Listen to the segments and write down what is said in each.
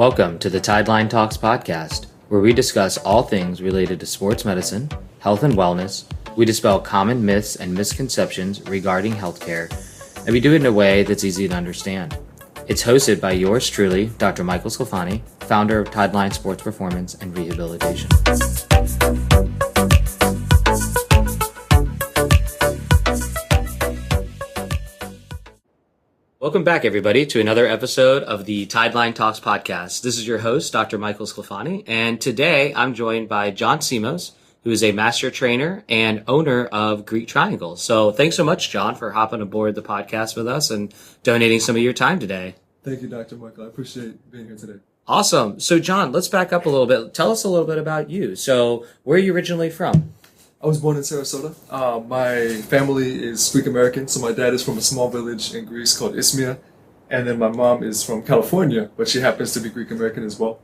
Welcome to the Tideline Talks podcast, where we discuss all things related to sports medicine, health and wellness. We dispel common myths and misconceptions regarding healthcare, and we do it in a way that's easy to understand. It's hosted by yours truly, Dr. Michael Sclafani, founder of Tideline Sports Performance and Rehabilitation. Welcome back, everybody, to another episode of the Tideline Talks podcast. This is your host, Dr. Michael Sclafani, and today I'm joined by Jon Simos, who is a master trainer and owner of Greek Triangle. So thanks so much, Jon, for hopping aboard the podcast with us and donating some of your time today. Thank you, Dr. Michael. I appreciate being here today. Awesome. So, Jon, let's back up a little bit. Tell us a little bit about you. So, where are you originally from? I was born in Sarasota. My family is Greek American, so my dad is from a small village in Greece called Ismia, and then my mom is from California, but she happens to be Greek American as well.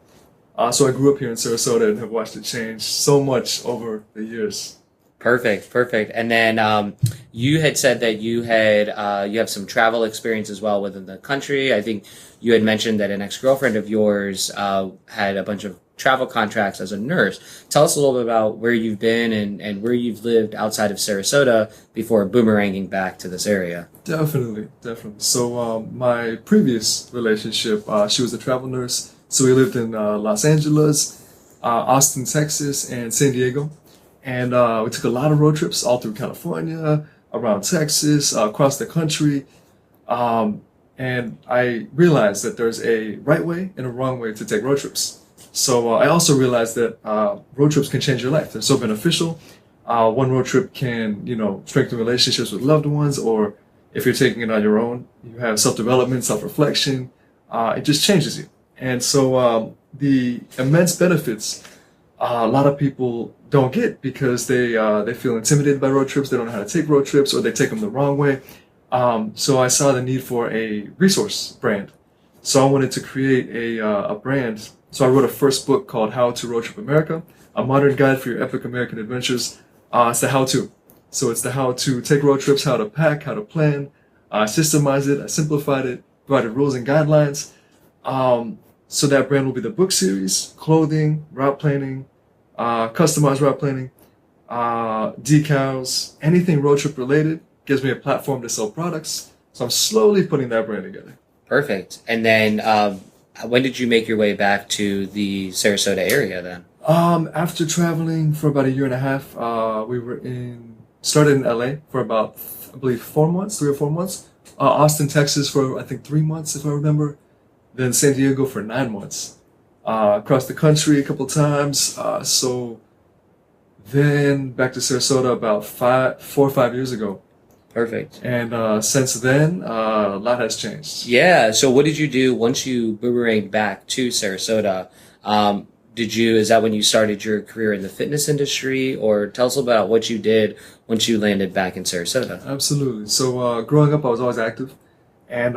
So I grew up here in Sarasota and have watched it change so much over the years. Perfect. And then you had said that you have some travel experience as well within the country. I think you had mentioned that an ex-girlfriend of yours had a bunch of travel contracts as a nurse. Tell us a little bit about where you've been and where you've lived outside of Sarasota before boomeranging back to this area. Definitely. So my previous relationship, she was a travel nurse. So we lived in Los Angeles, Austin, Texas, and San Diego. And we took a lot of road trips all through California, around Texas, across the country. And I realized that there's a right way and a wrong way to take road trips. So I also realized that road trips can change your life. They're so beneficial. One road trip can, strengthen relationships with loved ones, or if you're taking it on your own, you have self-development, self-reflection. It just changes you. And so the immense benefits a lot of people don't get because they feel intimidated by road trips. They don't know how to take road trips, or they take them the wrong way. So I saw the need for a resource brand. So I wanted to create a brand. So I wrote a first book called How to Road Trip America, a modern guide for your epic American adventures. It's the how-to. So it's the how to take road trips, how to pack, how to plan. I systemized it, I simplified it, provided rules and guidelines. So that brand will be the book series, clothing, route planning, customized route planning, decals, anything road trip related. Gives me a platform to sell products. So I'm slowly putting that brand together. Perfect. And then when did you make your way back to the Sarasota area then? After traveling for about a year and a half, started in LA for about, I believe, 3 or 4 months. Austin, Texas for, I think, 3 months, if I remember. Then San Diego for 9 months. Across the country a couple times. So then back to Sarasota about 4 or 5 years ago. Perfect. And since then, a lot has changed. Yeah. So what did you do once you boomeranged back to Sarasota? Is that when you started your career in the fitness industry? Or tell us about what you did once you landed back in Sarasota. Absolutely. So growing up, I was always active. And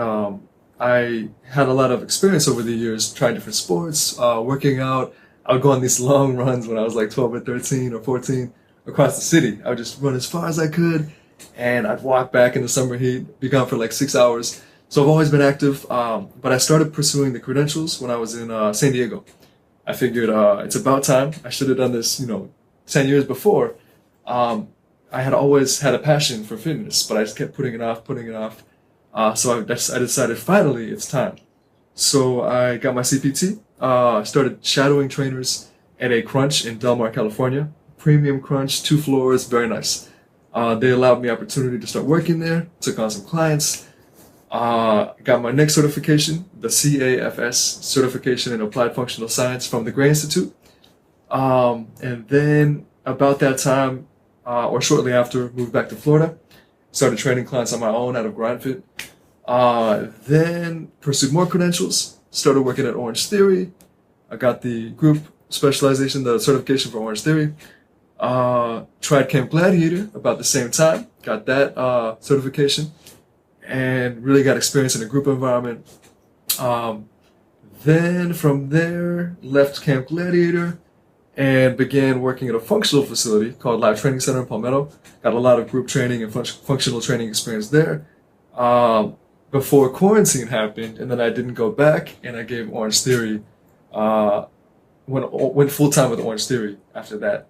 I had a lot of experience over the years trying different sports, working out. I would go on these long runs when I was like 12 or 13 or 14 across the city. I would just run as far as I could. And I'd walk back in the summer heat, be gone for like 6 hours. So I've always been active, but I started pursuing the credentials when I was in San Diego. I figured it's about time. I should have done this, 10 years before. I had always had a passion for fitness, but I just kept putting it off. So I decided finally it's time. So I got my CPT, started shadowing trainers at a Crunch in Del Mar, California. Premium Crunch, 2 floors, very nice. They allowed me opportunity to start working there, took on some clients, got my next certification, the CAFS certification in Applied Functional Science from the Gray Institute. And then about that time, or shortly after, moved back to Florida, started training clients on my own out of GrindFit. Then pursued more credentials, started working at Orange Theory. I got the group specialization, the certification for Orange Theory. Tried Camp Gladiator about the same time, got that certification, and really got experience in a group environment. Then from there, left Camp Gladiator and began working at a functional facility called Live Training Center in Palmetto. Got a lot of group training and functional training experience there. Before quarantine happened, and then I didn't go back, and I gave Orange Theory uh, went full time with Orange Theory after that.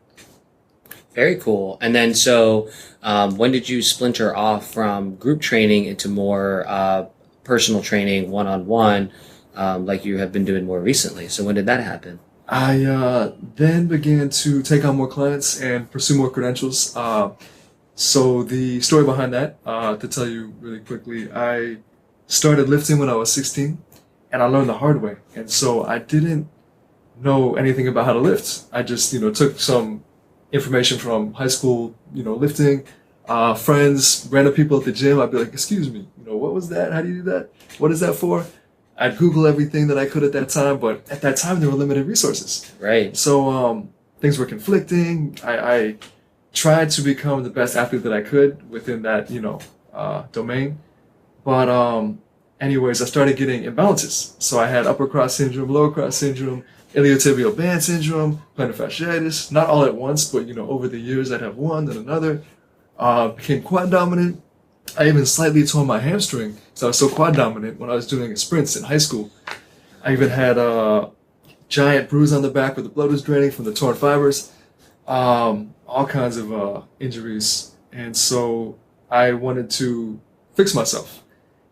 Very cool. And then, so when did you splinter off from group training into more personal training, one on one, like you have been doing more recently? So when did that happen? I then began to take on more clients and pursue more credentials. So the story behind that, to tell you really quickly, I started lifting when I was 16, and I learned the hard way. And so I didn't know anything about how to lift. I just, took some information from high school, lifting, friends, random people at the gym. I'd be like, excuse me, what was that? How do you do that? What is that for? I'd Google everything that I could at that time, but at that time there were limited resources. Right. So things were conflicting. I tried to become the best athlete that I could within that, domain. But anyways, I started getting imbalances. So I had upper cross syndrome, lower cross syndrome, iliotibial band syndrome, plantar fasciitis, not all at once, but over the years I'd have one, then another. Became quad dominant. I even slightly tore my hamstring, so I was so quad dominant when I was doing sprints in high school. I even had a giant bruise on the back where the blood was draining from the torn fibers. All kinds of injuries. And so I wanted to fix myself.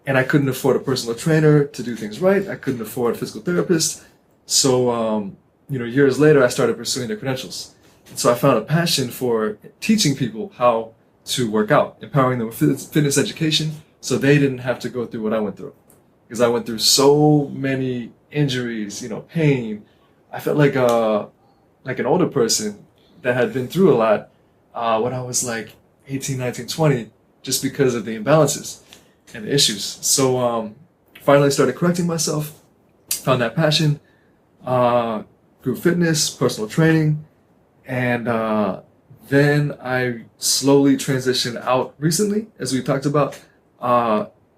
And I couldn't afford a personal trainer to do things right. I couldn't afford a physical therapist. So, years later, I started pursuing the credentials. And so I found a passion for teaching people how to work out, empowering them with fitness education so they didn't have to go through what I went through. Because I went through so many injuries, pain. I felt like an older person that had been through a lot when I was like 18, 19, 20, just because of the imbalances and the issues. So finally started correcting myself, found that passion, group fitness, personal training, and then I slowly transitioned out recently, as we talked about,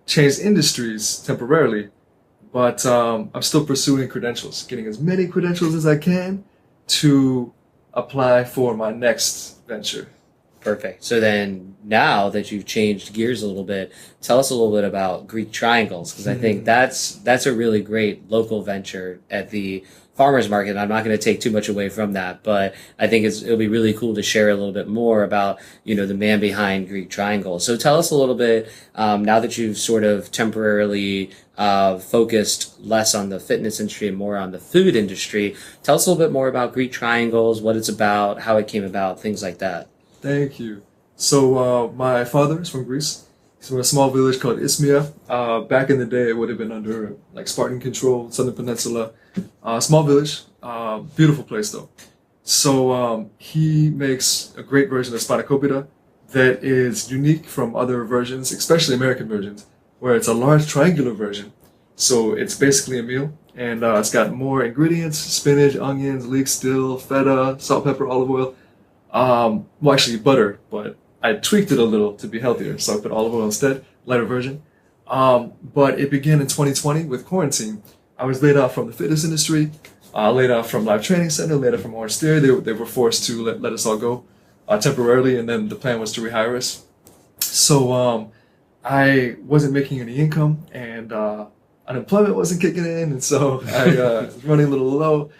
changed industries temporarily, but I'm still pursuing credentials, getting as many credentials as I can to apply for my next venture. Perfect. So then, now that you've changed gears a little bit, tell us a little bit about Greek triangles, because I think that's a really great local venture at the farmers market. I'm not going to take too much away from that, but I think it'll be really cool to share a little bit more about the man behind Greek triangles. So tell us a little bit, now that you've sort of temporarily focused less on the fitness industry and more on the food industry. Tell us a little bit more about Greek triangles, what it's about, how it came about, things like that. Thank you. So my father is from Greece. He's from a small village called Ismia. Back in the day, it would have been under like Spartan control, Southern Peninsula. Small village, beautiful place though. So he makes a great version of spanakopita that is unique from other versions, especially American versions, where it's a large triangular version. So it's basically a meal, and it's got more ingredients: spinach, onions, leek still, feta, salt, pepper, olive oil. Well, actually butter, but I tweaked it a little to be healthier, so I put olive oil instead, lighter version. But it began in 2020 with quarantine. I was laid off from the fitness industry, laid off from Live Training Center, laid off from Orange Theory. They were forced to let us all go temporarily, and then the plan was to rehire us. So I wasn't making any income, and unemployment wasn't kicking in, and so I was running a little low.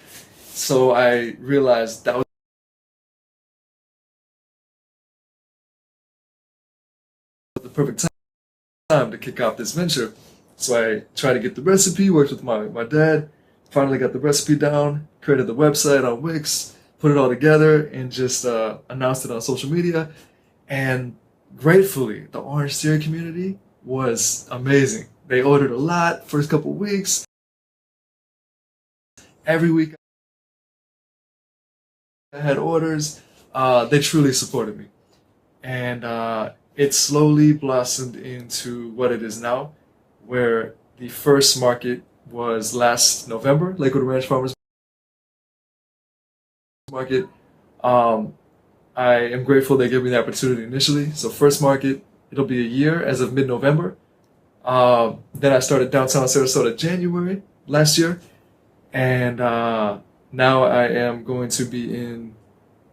So I realized that was the perfect time to kick off this venture. So I tried to get the recipe, worked with my dad, finally got the recipe down, created the website on Wix, put it all together, and just announced it on social media. And gratefully, the Orange Theory community was amazing. They ordered a lot first couple weeks. Every week I had orders. They truly supported me. And it slowly blossomed into what it is now, where the first market was last November, Lakewood Ranch Farmers Market. I am grateful they gave me the opportunity initially. So first market, it'll be a year as of mid-November. Then I started downtown Sarasota January last year. And now I am going to be in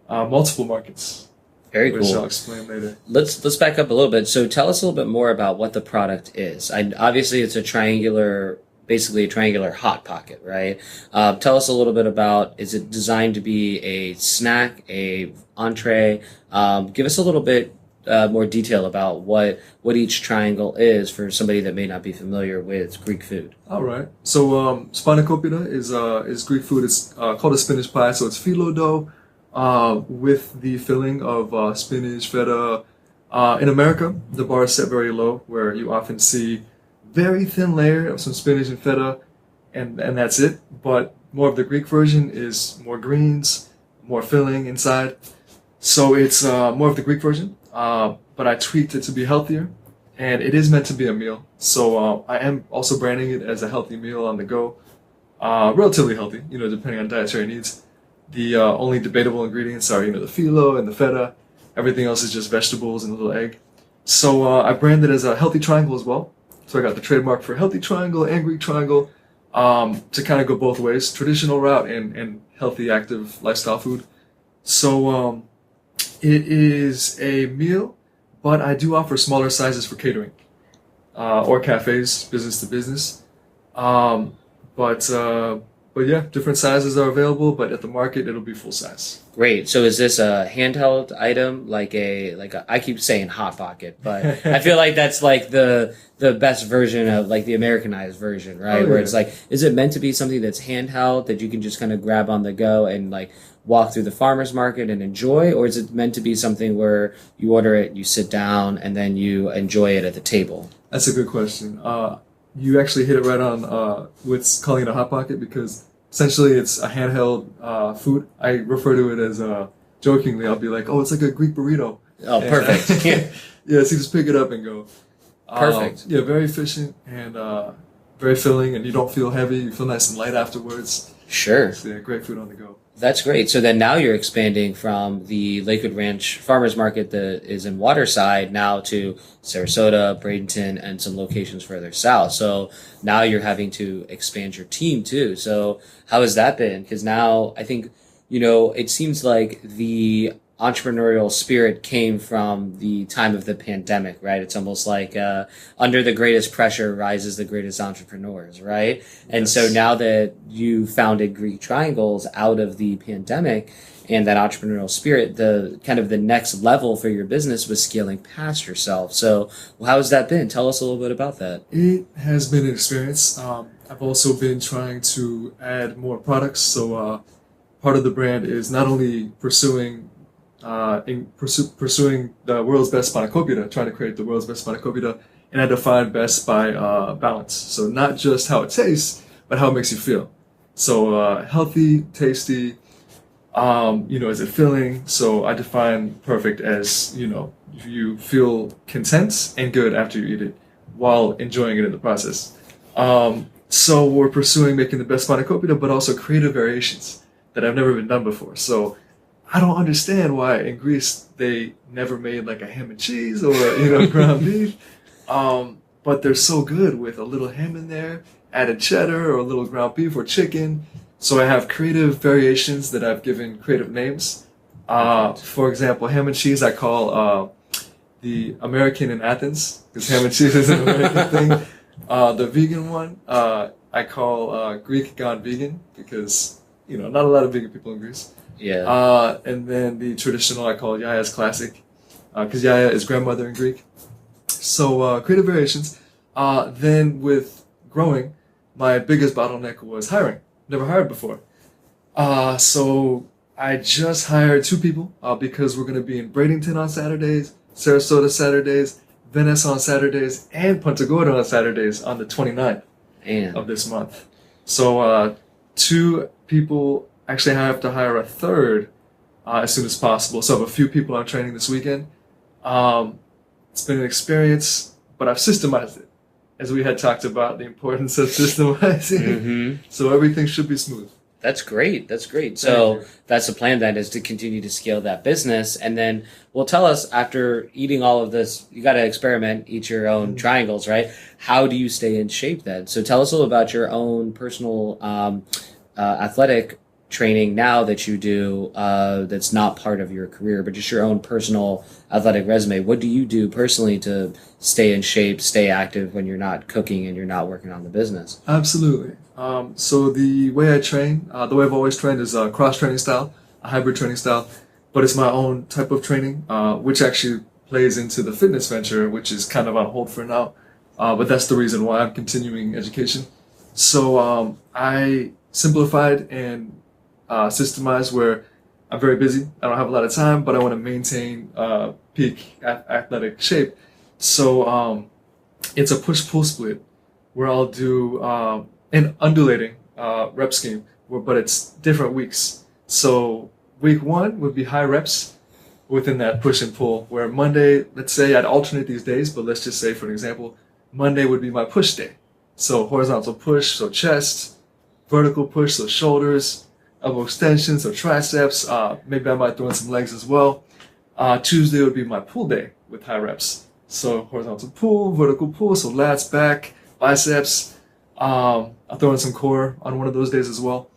multiple markets. Very cool. Which I'll explain later. Let's back up a little bit. So tell us a little bit more about what the product is. Obviously, it's a triangular basically a triangular hot pocket, right? Tell us a little bit about, is it designed to be a snack, a entree? Give us a little bit more detail about what each triangle is for somebody that may not be familiar with Greek food. All right. So spanakopita is Greek food. It's called a spinach pie. So it's phyllo dough with the filling of spinach, feta. In America, the bar is set very low, where you often see very thin layer of some spinach and feta, and that's it. But more of the Greek version is more greens, more filling inside. So it's more of the Greek version, but I tweaked it to be healthier, and it is meant to be a meal. So I am also branding it as a healthy meal on the go, relatively healthy, depending on dietary needs. The only debatable ingredients are, the phyllo and the feta. Everything else is just vegetables and a little egg. So I brand it as a healthy triangle as well. So I got the trademark for healthy triangle and Greek triangle to kind of go both ways, traditional route and healthy, active lifestyle food. So it is a meal, but I do offer smaller sizes for catering or cafes, business to business. But yeah, different sizes are available, but at the market it'll be full size. Great. So is this a handheld item, like a I keep saying hot pocket, but I feel like that's like the best version of like the Americanized version, right? Oh, yeah. Where it's like, is it meant to be something that's handheld that you can just kind of grab on the go and like walk through the farmer's market and enjoy, or is it meant to be something where you order it, you sit down, and then you enjoy it at the table? That's a good question. You actually hit it right on with calling it a hot pocket, because essentially it's a handheld food. I refer to it as jokingly, I'll be like, oh, it's like a Greek burrito. Oh, And, perfect. yeah, so you just pick it up and go. Perfect. Yeah, very efficient and very filling, and you don't feel heavy. You feel nice and light afterwards. Sure. So yeah, great food on the go. That's great. So then now you're expanding from the Lakewood Ranch Farmers Market that is in Waterside now to Sarasota, Bradenton, and some locations further south. So now you're having to expand your team too. So how has that been? Because now I think, it seems like the entrepreneurial spirit came from the time of the pandemic, right? It's almost like under the greatest pressure rises the greatest entrepreneurs, right? And Yes. so now that you founded Greek Triangles out of the pandemic and that entrepreneurial spirit, the kind of the next level for your business was scaling past yourself. So how has that been? Tell us a little bit about that. It has been an experience. I've also been trying to add more products. So part of the brand is not only pursuing the world's best spanakopita, trying to create the world's best spanakopita, and I define best by balance. So not just how it tastes, but how it makes you feel. So healthy, tasty, is it filling? So I define perfect as, you feel content and good after you eat it while enjoying it in the process. So we're pursuing making the best spanakopita, but also creative variations that have never been done before. So I don't understand why in Greece they never made like a ham and cheese or ground beef, but they're so good with a little ham in there, added cheddar or a little ground beef or chicken. So I have creative variations that I've given creative names. For example, ham and cheese I call the American in Athens, because ham and cheese is an American thing. The vegan one I call Greek gone vegan, because not a lot of vegan people in Greece. Yeah. And then the traditional I call Yaya's classic, because Yaya is grandmother in Greek. So creative variations. Then with growing, my biggest bottleneck was hiring. Never hired before. So I just hired 2 people because we're going to be in Bradenton on Saturdays, Sarasota Saturdays, Venice on Saturdays, and Punta Gorda on Saturdays on the 29th of this month. So 2 people. Actually, I have to hire a 3rd as soon as possible. So I have a few people I'm training this weekend. It's been an experience, but I've systemized it. As we had talked about, the importance of systemizing. Mm-hmm. So everything should be smooth. That's great. That's great. So that's the plan then, is to continue to scale that business. And then, well, tell us, after eating all of this, you got to experiment, eat your own triangles, right? How do you stay in shape then? So tell us a little about your own personal athletic training now that you do that's not part of your career, but just your own personal athletic resume. What do you do personally to stay in shape, stay active when you're not cooking and you're not working on the business? Absolutely. So the way I train, the way I've always trained is a cross training style, a hybrid training style, but it's my own type of training, which actually plays into the fitness venture, which is kind of on hold for now. But that's the reason why I'm continuing education. So I simplified and systemized where I'm very busy. I don't have a lot of time, but I want to maintain peak athletic shape. So it's a push-pull split where I'll do an undulating rep scheme, but it's different weeks. So week 1 would be high reps within that push and pull, where Monday, let's say I'd alternate these days, but let's just say, for an example, Monday would be my push day. So horizontal push, so chest, vertical push, so shoulders, elbow extensions, so triceps. Maybe I might throw in some legs as well. Tuesday would be my pull day with high reps. So horizontal pull, vertical pull, so lats, back, biceps. I'll throw in some core on one of those days as well.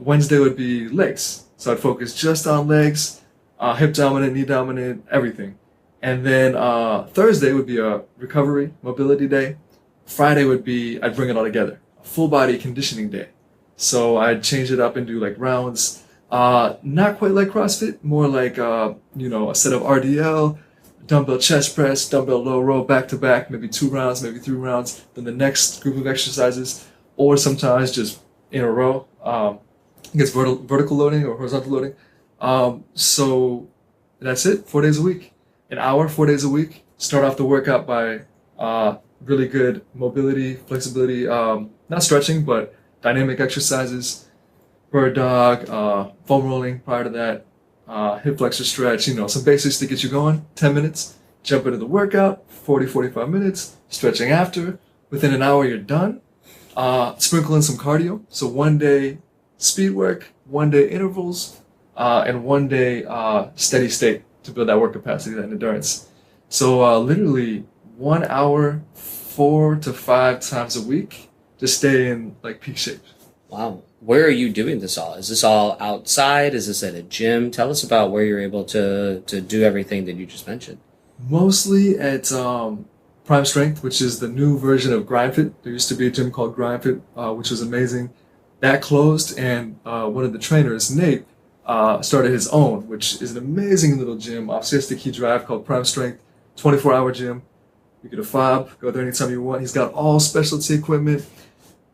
Wednesday would be legs. So I'd focus just on legs, hip dominant, knee dominant, everything. And then Thursday would be a recovery, mobility day. Friday would be, I'd bring it all together, a full body conditioning day. So I'd change it up and do like rounds, not quite like CrossFit, more like, a set of RDL, dumbbell chest press, dumbbell low row, back to back, maybe 2 rounds, maybe 3 rounds, then the next group of exercises, or sometimes just in a row. I guess vertical loading or horizontal loading. So that's it, 4 days a week, an hour, 4 days a week. Start off the workout by really good mobility, flexibility, not stretching, but dynamic exercises, bird dog, foam rolling prior to that, hip flexor stretch, some basics to get you going, 10 minutes, jump into the workout, 40, 45 minutes, stretching after. Within an hour, you're done. Sprinkle in some cardio. So 1 day speed work, 1 day intervals, and 1 day steady state to build that work capacity, that endurance. So literally 1 hour, 4 to 5 times a week to stay in like peak shape. Wow. Where are you doing this all? Is this all outside? Is this at a gym? Tell us about where you're able to do everything that you just mentioned. Mostly at Prime Strength, which is the new version of GrindFit. There used to be a gym called GrindFit, which was amazing. That closed, and one of the trainers, Nate, started his own, which is an amazing little gym off Siesta Key Drive called Prime Strength, 24-hour gym. You get a fob, go there anytime you want. He's got all specialty equipment.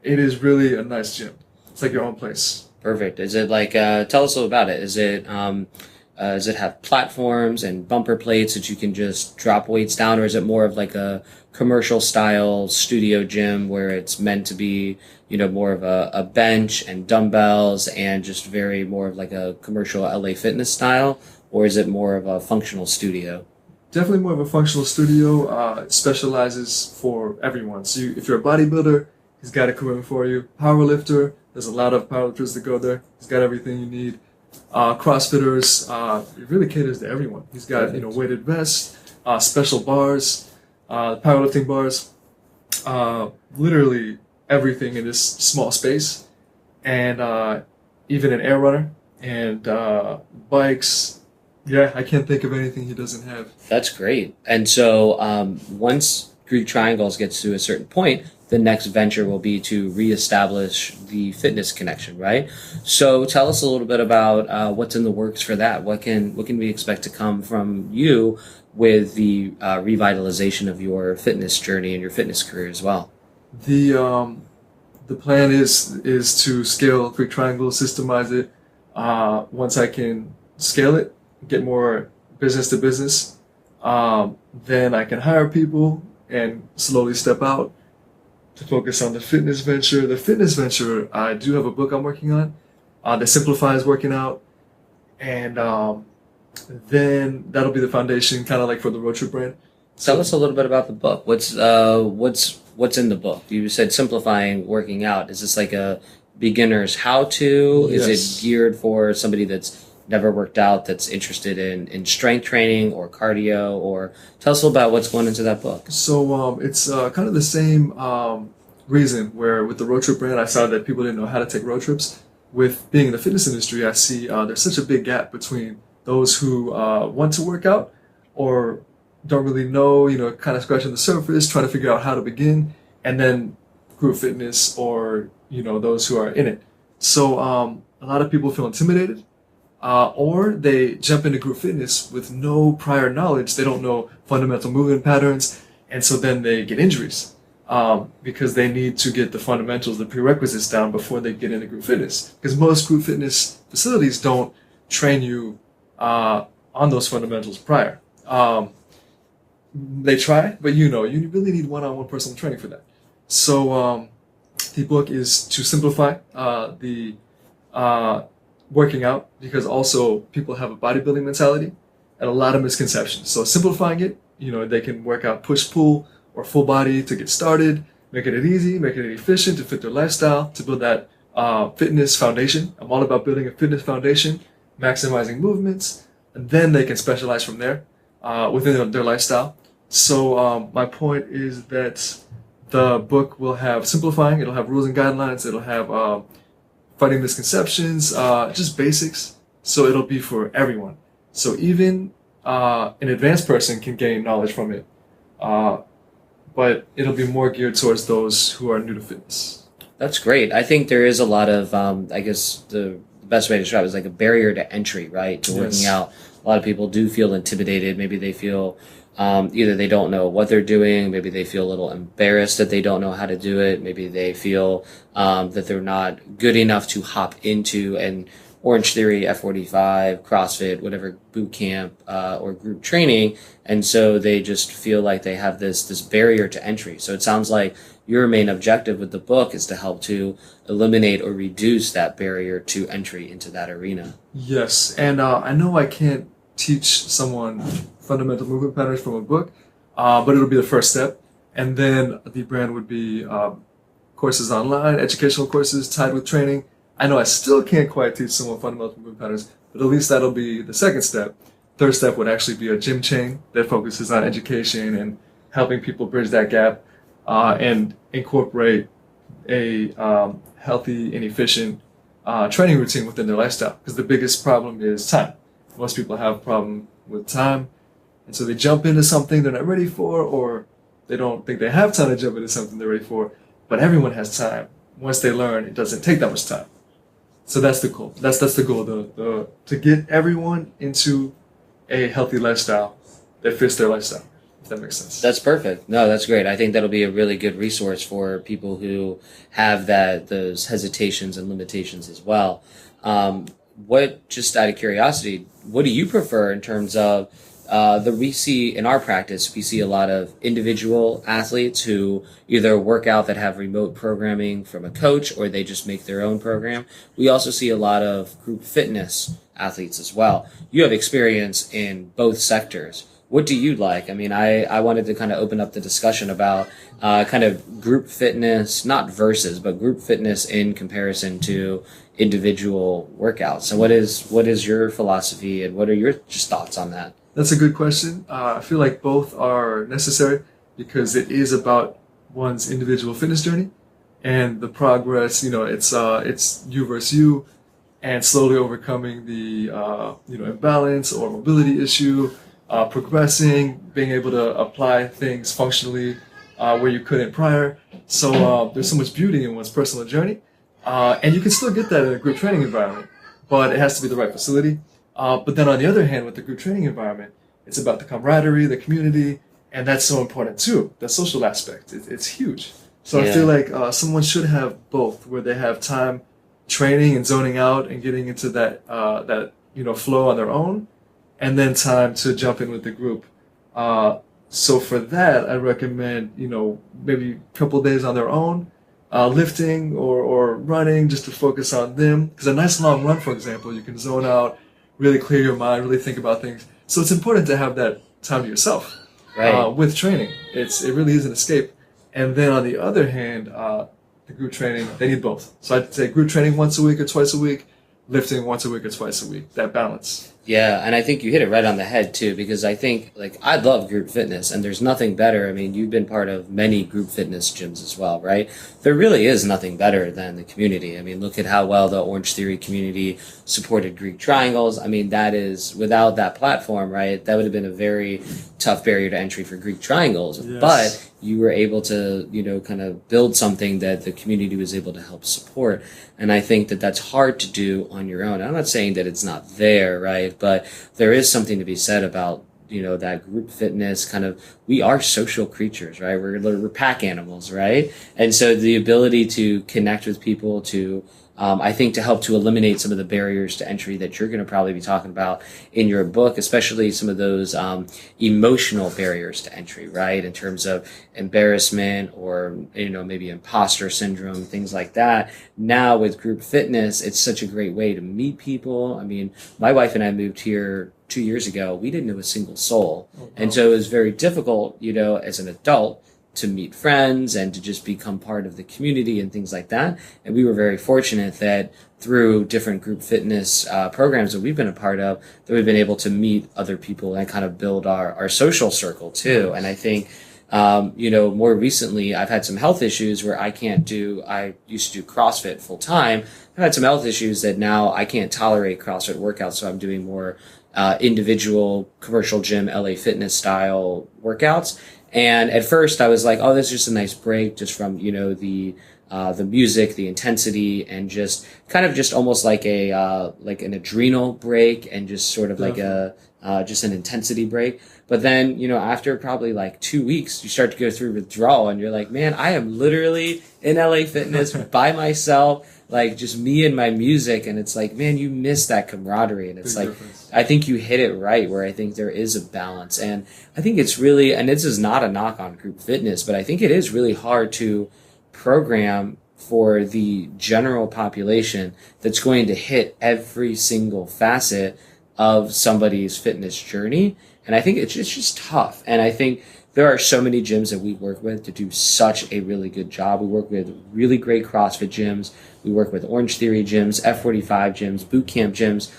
It is really a nice gym. It's like your own place. Perfect. Is it like, tell us a little about it. Does it have platforms and bumper plates that you can just drop weights down, or is it more of like a commercial style studio gym where it's meant to be, more of a bench and dumbbells and just very more of like a commercial LA Fitness style, or is it more of a functional studio? Definitely more of a functional studio. It specializes for everyone. So if you're a bodybuilder, he's got equipment for you. Powerlifter, there's a lot of powerlifters that go there. He's got everything you need. CrossFitters, it really caters to everyone. He's got, weighted vests, special bars, powerlifting bars, literally everything in this small space, and even an air runner and bikes. Yeah, I can't think of anything he doesn't have. That's great. And so once Greek Triangles gets to a certain point, the next venture will be to reestablish the fitness connection, right? So tell us a little bit about what's in the works for that. What can we expect to come from you with the revitalization of your fitness journey and your fitness career as well? The plan is to scale Greek Triangle, systemize it. Once I can scale it, get more business to business, then I can hire people and slowly step out to focus on the fitness venture. The fitness venture, I do have a book I'm working on that simplifies working out, and then that'll be the foundation, kind of like for the Road Trip brand. Tell us a little bit about the book. What's in the book? You said simplifying working out. Is this like a beginner's how-to? Yes. Is it geared for somebody that's never worked out, that's interested in strength training or cardio? Or tell us a little about what's going into that book. So it's kind of the same reason where with the Road Trip brand, I saw that people didn't know how to take road trips. with being in the fitness industry, I see there's such a big gap between those who want to work out or don't really know, kind of scratching the surface, trying to figure out how to begin, and then group fitness or, those who are in it. So a lot of people feel intimidated or they jump into group fitness with no prior knowledge. They don't know fundamental movement patterns, and so then they get injuries because they need to get the fundamentals, the prerequisites down before they get into group fitness. Because most group fitness facilities don't train you on those fundamentals prior. They try, but you really need one-on-one personal training for that. So the book is to simplify the working out, because also people have a bodybuilding mentality and a lot of misconceptions. So simplifying it, they can work out push-pull or full body to get started, making it easy, making it efficient to fit their lifestyle, to build that fitness foundation. I'm all about building a fitness foundation, maximizing movements, and then they can specialize from there within their lifestyle. So my point is that the book will have simplifying, it'll have rules and guidelines, it'll have fighting misconceptions, just basics. So it'll be for everyone. So even an advanced person can gain knowledge from it, but it'll be more geared towards those who are new to fitness. That's great. I think there is a lot of, I guess the best way to describe it is like a barrier to entry, right? To working out. A lot of people do feel intimidated. Maybe they feel either they don't know what they're doing. Maybe they feel a little embarrassed that they don't know how to do it. Maybe they feel that they're not good enough to hop into an Orange Theory, F45, CrossFit, whatever boot camp or group training. And so they just feel like they have this barrier to entry. So it sounds like your main objective with the book is to help to eliminate or reduce that barrier to entry into that arena. Yes, and I know I can't teach someone fundamental movement patterns from a book, but it'll be the first step. And then the brand would be courses online, educational courses tied with training. I know I still can't quite teach someone fundamental movement patterns, but at least that'll be the second step. Third step would actually be a gym chain that focuses on education and helping people bridge that gap and incorporate a healthy and efficient training routine within their lifestyle. Because the biggest problem is time. Most people have a problem with time, and so they jump into something they're not ready for, or they don't think they have time to jump into something they're ready for. But everyone has time. Once they learn, it doesn't take that much time. So that's the goal. That's the goal, to get everyone into a healthy lifestyle that fits their lifestyle, if that makes sense. That's perfect. No, that's great. I think that'll be a really good resource for people who have those hesitations and limitations as well. Just out of curiosity, what do you prefer in terms of we see in our practice, we see a lot of individual athletes who either work out that have remote programming from a coach, or they just make their own program. We also see a lot of group fitness athletes as well. You have experience in both sectors. What do you like? I mean, I wanted to kind of open up the discussion about kind of group fitness, not versus, but group fitness in comparison to individual workouts. So what is your philosophy, and what are your just thoughts on that? That's a good question. I feel like both are necessary because it is about one's individual fitness journey and the progress. It's you versus you, and slowly overcoming the imbalance or mobility issue, progressing, being able to apply things functionally where you couldn't prior. So there's so much beauty in one's personal journey, and you can still get that in a group training environment, but it has to be the right facility. But then on the other hand, with the group training environment, it's about the camaraderie, the community, and that's so important too. The social aspect, it's huge. So yeah. I feel like someone should have both, where they have time training and zoning out and getting into that flow on their own, and then time to jump in with the group. So for that, I recommend maybe a couple of days on their own, lifting or running, just to focus on them. Because a nice long run, for example, you can zone out, really clear your mind, really think about things. So it's important to have that time to yourself. Right. With training. It really is an escape. And then on the other hand, the group training, they need both. So I'd say group training once a week or twice a week, lifting once a week or twice a week, that balance. Yeah, and I think you hit it right on the head too, because I think like I love group fitness and there's nothing better. I mean, you've been part of many group fitness gyms as well, right? There really is nothing better than the community. I mean, look at how well the Orange Theory community supported Greek triangles. I mean, that is without that platform, right? That would have been a very tough barrier to entry for Greek triangles. Yes. But you were able to, kind of build something that the community was able to help support. And I think that that's hard to do on your own. I'm not saying that it's not there, right? But there is something to be said about, that group fitness kind of, we are social creatures, right? We're pack animals, right? And so the ability to connect with people, to I think to help to eliminate some of the barriers to entry that you're going to probably be talking about in your book, especially some of those emotional barriers to entry, right? In terms of embarrassment or, maybe imposter syndrome, things like that. Now with group fitness, it's such a great way to meet people. I mean, my wife and I moved here 2 years ago. We didn't know a single soul. Oh, wow. And so it was very difficult, as an adult, to meet friends and to just become part of the community and things like that. And we were very fortunate that through different group fitness programs that we've been a part of, that we've been able to meet other people and kind of build our social circle too. And I think, more recently, I've had some health issues where I used to do CrossFit full time. I've had some health issues that now I can't tolerate CrossFit workouts. So I'm doing more individual commercial gym, LA Fitness style workouts. And at first I was like, oh, this is just a nice break just from, the music, the intensity, and just kind of just almost like like an adrenal break and just sort of like just an intensity break. But then, after probably like 2 weeks, you start to go through withdrawal and you're like, man, I am literally in LA Fitness by myself, like just me and my music. And it's like, man, you miss that camaraderie. And it's I think you hit it right, where I think there is a balance. And I think it's really, and this is not a knock on group fitness, but I think it is really hard to program for the general population that's going to hit every single facet of somebody's fitness journey. And I think it's just tough. And I think there are so many gyms that we work with to do such a really good job. We work with really great CrossFit gyms. We work with Orange Theory gyms, F45 gyms, boot camp gyms.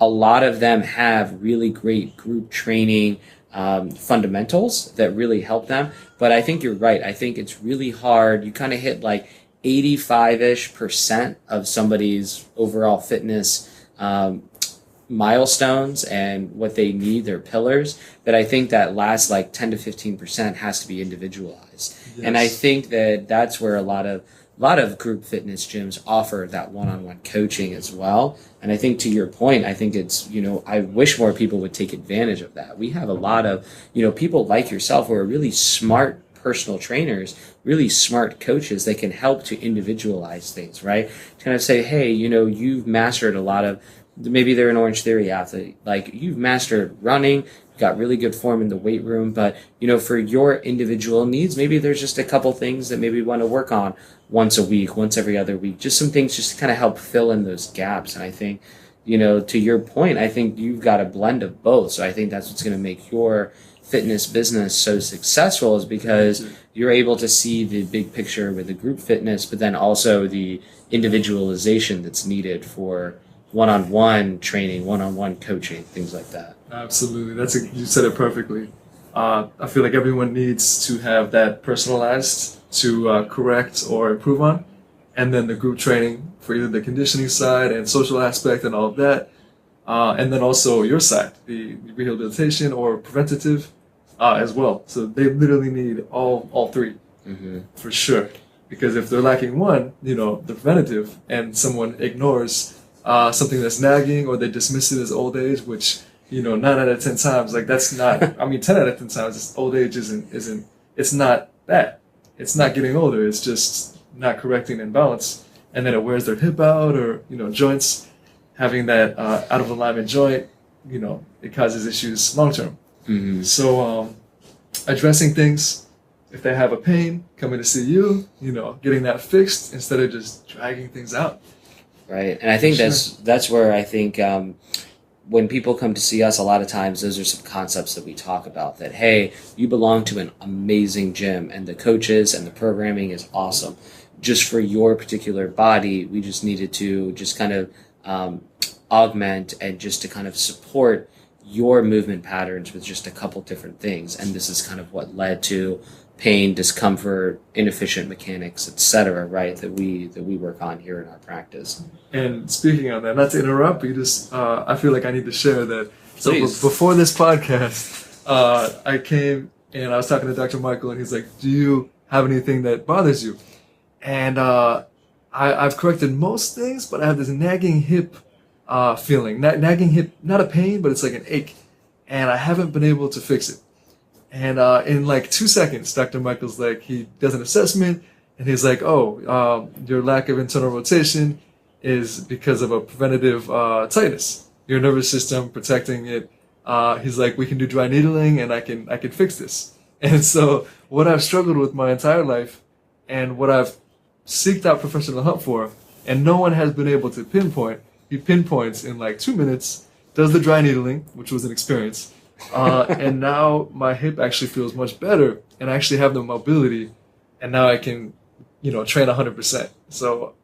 A lot of them have really great group training fundamentals that really help them. But I think you're right. I think it's really hard. You kind of hit like 85-ish% of somebody's overall fitness milestones and what they need, their pillars, that I think that last like 10 to 15% has to be individualized. Yes. And I think that that's where a lot of group fitness gyms offer that one-on-one coaching as well. And I think to your point, I think it's, I wish more people would take advantage of that. We have a lot of, people like yourself who are really smart personal trainers, really smart coaches that can help to individualize things, right? Kind of say, hey, you've mastered a lot of, maybe they're an Orange Theory athlete, like you've mastered running, got really good form in the weight room, but for your individual needs, maybe there's just a couple things that maybe we want to work on once a week, once every other week, just some things just to kind of help fill in those gaps. And I think, to your point, I think you've got a blend of both. So I think that's what's going to make your fitness business so successful, is because you're able to see the big picture with the group fitness, but then also the individualization that's needed for one-on-one training, one-on-one coaching, things like that. Absolutely. You said it perfectly. I feel like everyone needs to have that personalized to correct or improve on. And then the group training for either the conditioning side and social aspect and all of that. And then also your side, the rehabilitation or preventative as well. So they literally need all three, for sure. Because if they're lacking one, the preventative, and someone ignores something that's nagging, or they dismiss it as old age, which 9 out of 10 times, like that's not. 10 out of 10 times, old age isn't. It's not that. It's not getting older. It's just not correcting imbalance, and then it wears their hip out, or joints having that out of alignment joint. It causes issues long term. Mm-hmm. So addressing things. If they have a pain, coming to see you, getting that fixed instead of just dragging things out. Right. And I think that's where I think when people come to see us, a lot of times those are some concepts that we talk about, that, hey, you belong to an amazing gym and the coaches and the programming is awesome. Just for your particular body, we just needed to just kind of augment and just to kind of support your movement patterns with just a couple different things. And this is kind of what led to pain, discomfort, inefficient mechanics, etc., right, that we work on here in our practice. And speaking on that, not to interrupt, but I feel like I need to share that. So Please. Before this podcast, I came and I was talking to Dr. Michael, and he's like, "Do you have anything that bothers you?" And I've corrected most things, but I have this nagging hip feeling. Nagging hip, not a pain, but it's like an ache. And I haven't been able to fix it. And in like 2 seconds, Dr. Michael's like, he does an assessment, and he's like, "Oh, your lack of internal rotation is because of a preventative tightness. Your nervous system protecting it." He's like, "We can do dry needling, and I can fix this." And so what I've struggled with my entire life, and what I've seeked out professional help for, and no one has been able to pinpoint. He pinpoints in like 2 minutes, does the dry needling, which was an experience, and now my hip actually feels much better, and I actually have the mobility, and now I can, train 100%. So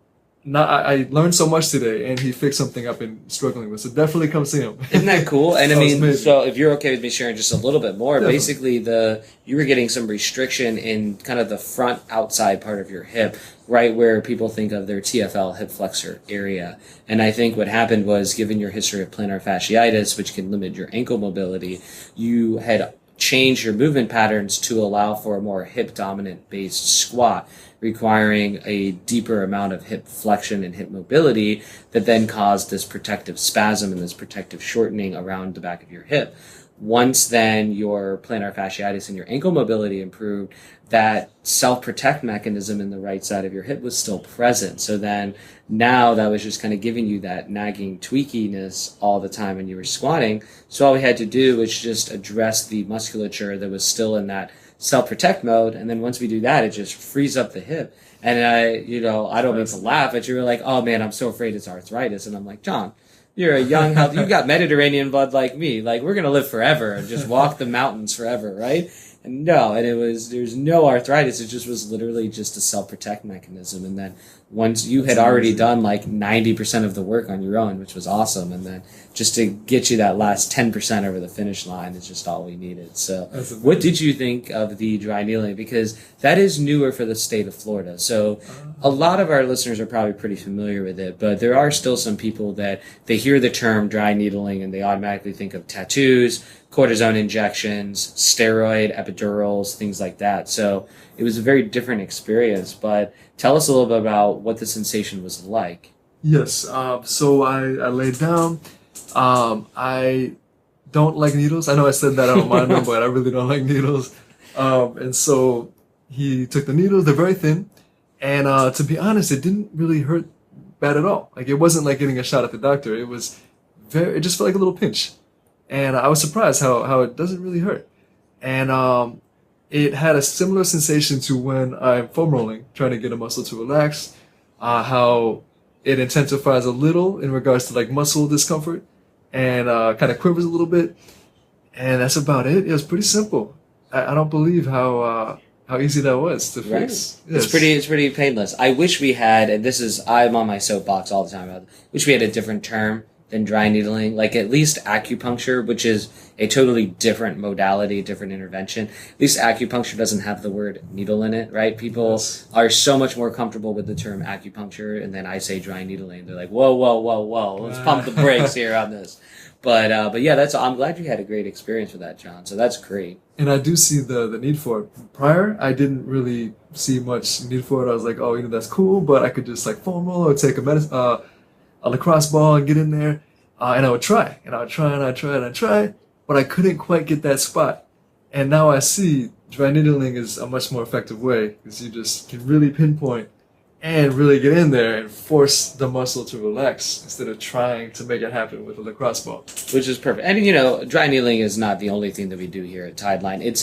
now I learned so much today, and he fixed something I've been struggling with. So definitely come see him. Isn't that cool? And I mean, amazing. so if you're okay with me sharing just a little bit more, Definitely. basically you were getting some restriction in kind of the front outside part of your hip, right where people think of their TFL hip flexor area. And I think what happened was, given your history of plantar fasciitis, which can limit your ankle mobility, you had changed your movement patterns to allow for a more hip dominant based squat, requiring a deeper amount of hip flexion and hip mobility that then caused this protective spasm and this protective shortening around the back of your hip. Once then your plantar fasciitis and your ankle mobility improved, that self-protect mechanism in the right side of your hip was still present. So then now that was just kind of giving you that nagging tweakiness all the time when you were squatting. So all we had to do was just address the musculature that was still in that self-protect mode. And then once we do that, it just frees up the hip. And I don't mean to laugh, but you were like, "Oh man, I'm so afraid it's arthritis." And I'm like, "John, you're a young, healthy, you got Mediterranean blood like me. Like, we're going to live forever and just walk the mountains forever, right?" And no, and there's no arthritis. It just was literally just a self-protect mechanism. And then once you had already done like 90% of the work on your own, which was awesome. And then just to get you that last 10% over the finish line is just all we needed. So what did you think of the dry needling? Because that is newer for the state of Florida. So a lot of our listeners are probably pretty familiar with it, but there are still some people that they hear the term dry needling and they automatically think of tattoos, cortisone injections, steroid, epidurals, things like that. So it was a very different experience, but tell us a little bit about what the sensation was like. Yes. So I laid down. I don't like needles. I know I said that on my number, but I really don't like needles. And so he took the needles. They're very thin. And to be honest, it didn't really hurt bad at all. Like, it wasn't like getting a shot at the doctor. It just felt like a little pinch. And I was surprised how it doesn't really hurt. And it had a similar sensation to when I'm foam rolling, trying to get a muscle to relax, how it intensifies a little in regards to like muscle discomfort and kind of quivers a little bit. And that's about it. It was pretty simple. I don't believe how easy that was to fix. Right. Yes. It's pretty painless. I wish we had, and I'm on my soapbox all the time about it, wish we had a different term than dry needling, like at least acupuncture, which is a totally different modality, different intervention. At least acupuncture doesn't have the word needle in it, right? People are so much more comfortable with the term acupuncture, and then I say dry needling. They're like, whoa, let's pump the brakes here on this. But yeah, I'm glad you had a great experience with that, John. So that's great. And I do see the need for it. Prior, I didn't really see much need for it. I was like, oh, that's cool, but I could just like foam roll or take a lacrosse ball and get in there, and I would try, but I couldn't quite get that spot. And now I see dry needling is a much more effective way, because you just can really pinpoint and really get in there and force the muscle to relax instead of trying to make it happen with a lacrosse ball. Which is perfect. And dry needling is not the only thing that we do here at Tideline. It's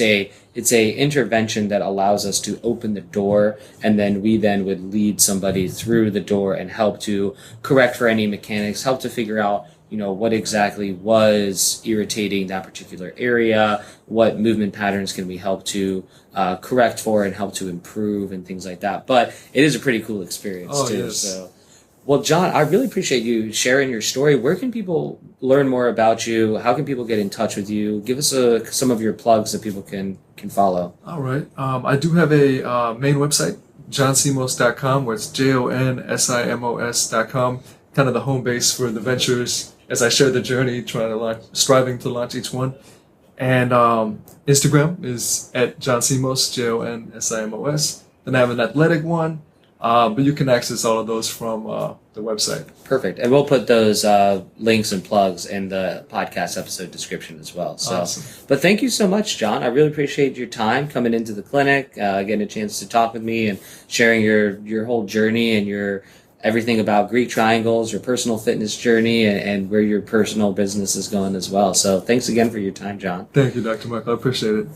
a intervention that allows us to open the door, and then we would lead somebody through the door and help to correct for any mechanics, help to figure out what exactly was irritating that particular area, what movement patterns can we help to correct for and help to improve and things like that. But it is a pretty cool experience too. Yes. So Well, John, I really appreciate you sharing your story. Where can people learn more about you? How can people get in touch with you? Give us some of your plugs that people can follow. All right. I do have a main website, jonsimos.com, where it's jonsimos.com, kind of the home base for the ventures as I share the journey, striving to launch each one. And Instagram is at Jon Simos, JONSIMOS. Then I have an athletic one, but you can access all of those from the website. Perfect. And we'll put those links and plugs in the podcast episode description as well. So, Awesome. But thank you so much, John. I really appreciate your time coming into the clinic, getting a chance to talk with me and sharing your whole journey and your everything about Greek triangles, your personal fitness journey, and where your personal business is going as well. So thanks again for your time, John. Thank you, Dr. Michael. I appreciate it.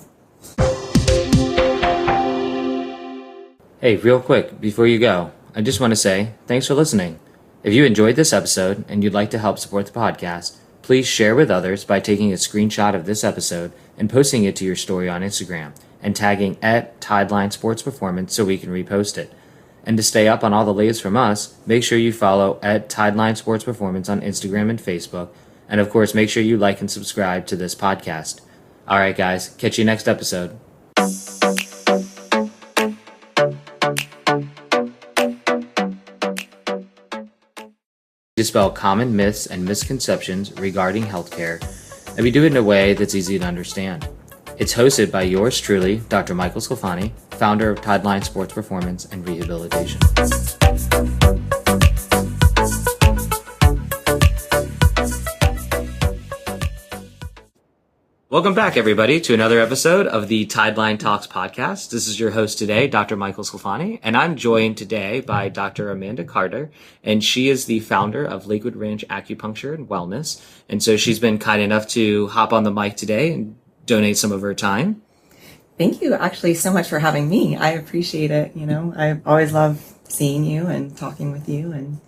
Hey, real quick, before you go, I just want to say thanks for listening. If you enjoyed this episode and you'd like to help support the podcast, please share with others by taking a screenshot of this episode and posting it to your story on Instagram and tagging at Tideline Sports Performance so we can repost it. And to stay up on all the latest from us, make sure you follow at Tideline Sports Performance on Instagram and Facebook. And of course, make sure you like and subscribe to this podcast. All right, guys, catch you next episode. Dispel common myths and misconceptions regarding healthcare, and we do it in a way that's easy to understand. It's hosted by yours truly, Dr. Michael Sclafani, founder of Tideline Sports Performance and Rehabilitation. Welcome back, everybody, to another episode of the Tideline Talks podcast. This is your host today, Dr. Michael Sclafani, and I'm joined today by Dr. Amanda Carter, and she is the founder of Lakewood Ranch Acupuncture and Wellness. And so she's been kind enough to hop on the mic today and donate some of her time. Thank you actually so much for having me. I appreciate it. You know, I always love seeing you and talking with you, and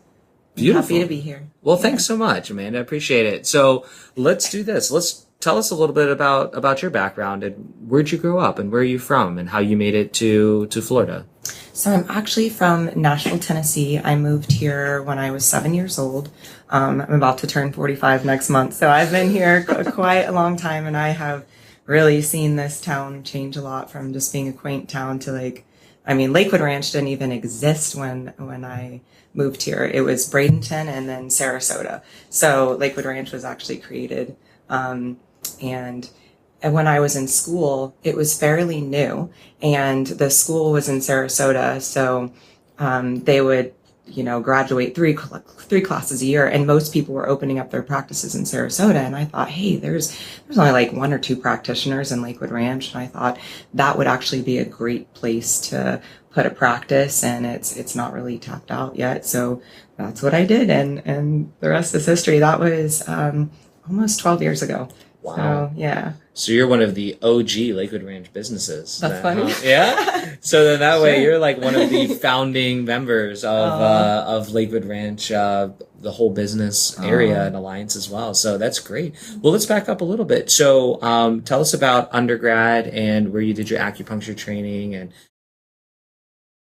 Beautiful. Happy to be here. Well, thanks so much, Amanda. I appreciate it. So let's do this. Let's tell us a little bit about your background and where'd you grow up and where are you from and how you made it to Florida. So I'm actually from Nashville, Tennessee. I moved here when I was 7 years old. I'm about to turn 45 next month. So I've been here quite a long time, and I have really seen this town change a lot from just being a quaint town to Lakewood Ranch didn't even exist when I moved here. It was Bradenton and then Sarasota. So Lakewood Ranch was actually created. And when I was in school, it was fairly new, and the school was in Sarasota. So, they would, graduate three classes a year, and most people were opening up their practices in Sarasota. And I thought, hey, there's only like one or two practitioners in Lakewood Ranch. And I thought that would actually be a great place to put a practice, and it's not really tapped out yet. So that's what I did. And the rest is history. That was, almost 12 years ago. Wow. So, yeah. So you're one of the OG Lakewood Ranch businesses. That's funny. Yeah. So then that way Sure. you're like one of the founding members of Lakewood Ranch, the whole business area and alliance as well. So that's great. Well, let's back up a little bit. So tell us about undergrad and where you did your acupuncture training and